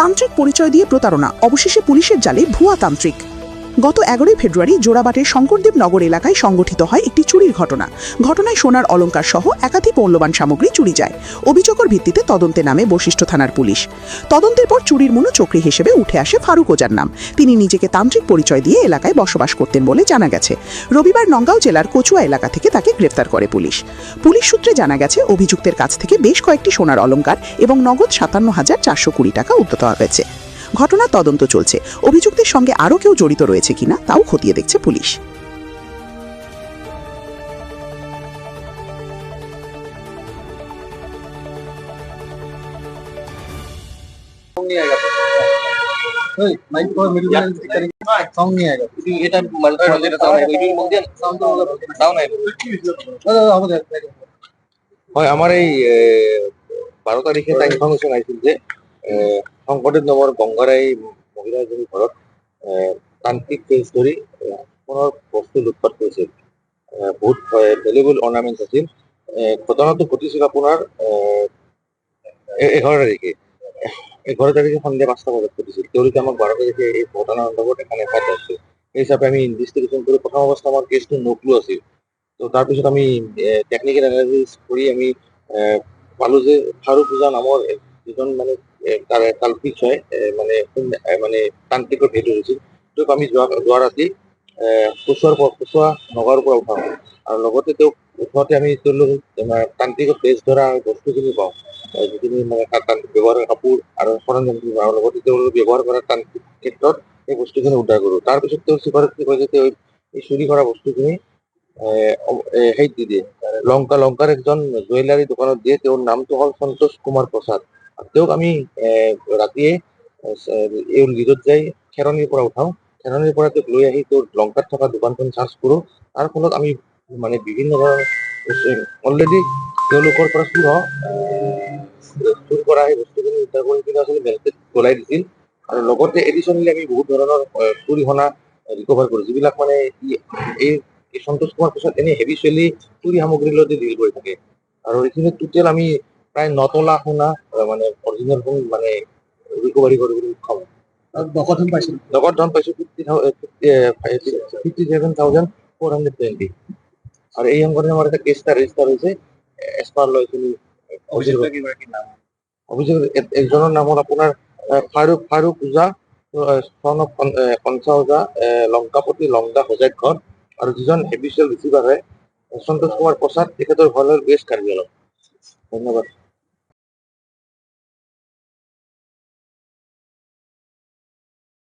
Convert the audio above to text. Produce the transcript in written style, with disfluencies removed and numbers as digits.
তান্ত্রিক পরিচয় দিয়ে প্রতারণা, অবশেষে পুলিশের জালে ভুয়া তান্ত্রিক। গত 11 ফেব্রুয়ারি জোড়াবাটের শঙ্করদেব নগর এলাকায় সংঘটিত হয় একটি চুরির ঘটনা। ঘটনায় সোনার অলংকার সহ একাধিক মূল্যবান সামগ্রী চুরি যায়। অভিযোগের ভিত্তিতে তদন্তে নামে বশিষ্ঠ থানার পুলিশ। তদন্তের পর চুরির মূল চক্রী হিসেবে উঠে আসে ফারুক ওজার নাম। তিনি নিজেকে তান্ত্রিক পরিচয় দিয়ে এলাকায় বসবাস করতেন বলে জানা গেছে। রবিবার নওগাঁ জেলার কচুয়া এলাকা থেকে তাকে গ্রেফতার করে পুলিশ। পুলিশ সূত্রে জানা গেছে, অভিযুক্তের কাছ থেকে বেশ কয়েকটি সোনার অলংকার এবং নগদ 57,420 টাকা উদ্ধার হয়েছে। ঘটনার তদন্ত চলছে। অভিযুক্তের সঙ্গে আরও কেউ জড়িত রয়েছে কিনা তাও খতিয়ে দেখছে পুলিশ। হয় আমার এই 12 তাৰিখে এটা ইনফৰমেশন আহিছিল যে শংকৰদেৱ নগৰ গংগাৰাই মহিলা এজনী ঘৰত তান্ত্ৰিক কেছ ধৰি সোণৰ বস্তু লুটপাট কৰিছিল। বহুত ভেলুৱেবল অৰ্নামেণ্টছ আছিল। ঘটনাটো ঘটিছিল আপোনাৰ 11 তাৰিখে সন্ধিয়া 5টা বজাত ঘটিছিল। তেওঁলোকে আমাক 12 তাৰিখে এই ঘটনাৰ সন্দৰ্ভত এখন এফআইআৰ দিছিল। সেই হিচাপে আমি ইনভেষ্টিগেশ্যন কৰি প্ৰথম অৱস্থা আমাৰ কেছটো নক্লু আছিল। তো তাৰপিছত আমি টেকনিকেল এনালাইচিছ কৰি আমি পালো যে ফাৰুক ওজা নামৰ যিজন মানে কাল্পিক হয়, মানে তান্ত্ৰিকৰ ভেলু হৈছিল। তেওঁক আমি যোৱা ৰাতি কচুৱা নগাঁৱৰ পৰা উঠাওঁ আৰু লগতে তেওঁক উঠাওঁতে আমি তান্ত্ৰিকৰ বেজ ধৰা বস্তুখিনি পাওঁ, যিখিনি মানে তান্ত্ৰিক ব্যৱহাৰ কাপোৰ আৰু সৰঞ্জামখিনি পাওঁ। লগতে তেওঁলোকে ব্যৱহাৰ কৰা তান্ত্ৰিক ক্ষেত্ৰত এই বস্তুখিনি উদ্ধাৰ কৰোঁ। তাৰপিছত তেওঁ স্বীকাৰোক্তি কৰে যে তেওঁ এই চুৰি কৰা বস্তুখিনি হেৰিত দি দিয়ে, লংকাৰ একজন জুৱেলাৰী দোকানত দিয়ে। তেওঁৰ নামটো হ'ল সন্তোষ কুমাৰ প্ৰসাদ। তেওঁক আমি ৰাতিয়ে এই লিডত যাই খেৰণিৰ পৰা উঠাওঁ। খেৰণিৰ পৰা তেওঁক লৈ আহি তেওঁৰ লংকাত থকা দোকানখন চাৰ্জ কৰোঁ। তাৰ ফলত আমি মানে বিভিন্ন ধৰণৰ অলৰেডি তেওঁলোকৰ পৰা চুৰ কৰা সেই বস্তুখিনি উদ্ধাৰ কৰি কিনে আচলতে বেংকত গলাই দিছিল। আৰু লগতে এডিশ্যনেলি আমি বহুত ধৰণৰ চুৰিহনা ৰিকভাৰ কৰোঁ, যিবিলাক মানে এই সন্তোষ কুমাৰ প্ৰসাদ এনে হেভিচুৱেলি চুৰি সামগ্ৰীৰ লগত ডিল কৰি থাকে। আৰু এইখিনি টোটেল আমি প্ৰায় 9 তোলা সোণা মানে অৰিজিনেল সোণ মানে ৰিকভাৰী কৰিবলৈ সক্ষম। নগদ ধন পাইছোঁ 57,420। আৰু এই সংক্ৰান্তত আমাৰ এটা কেছ ৰেজিষ্টাৰ হৈছে এজ পাৰ ল। অভিযোগ একজনৰ নাম হ'ল আপোনাৰ ফাৰুক ওজা, son of কনচা ওজা, লংকাপতি লংকা হোজাইত ঘৰ। আৰু যিজন হেভিচুৱেল ৰিচিভাৰ হয় সন্তোষ কুমাৰ প্ৰসাদ, তেখেতৰ ঘৰ হ'ল ৱেষ্ট কাৰ্বি আংলং। ধন্যবাদ।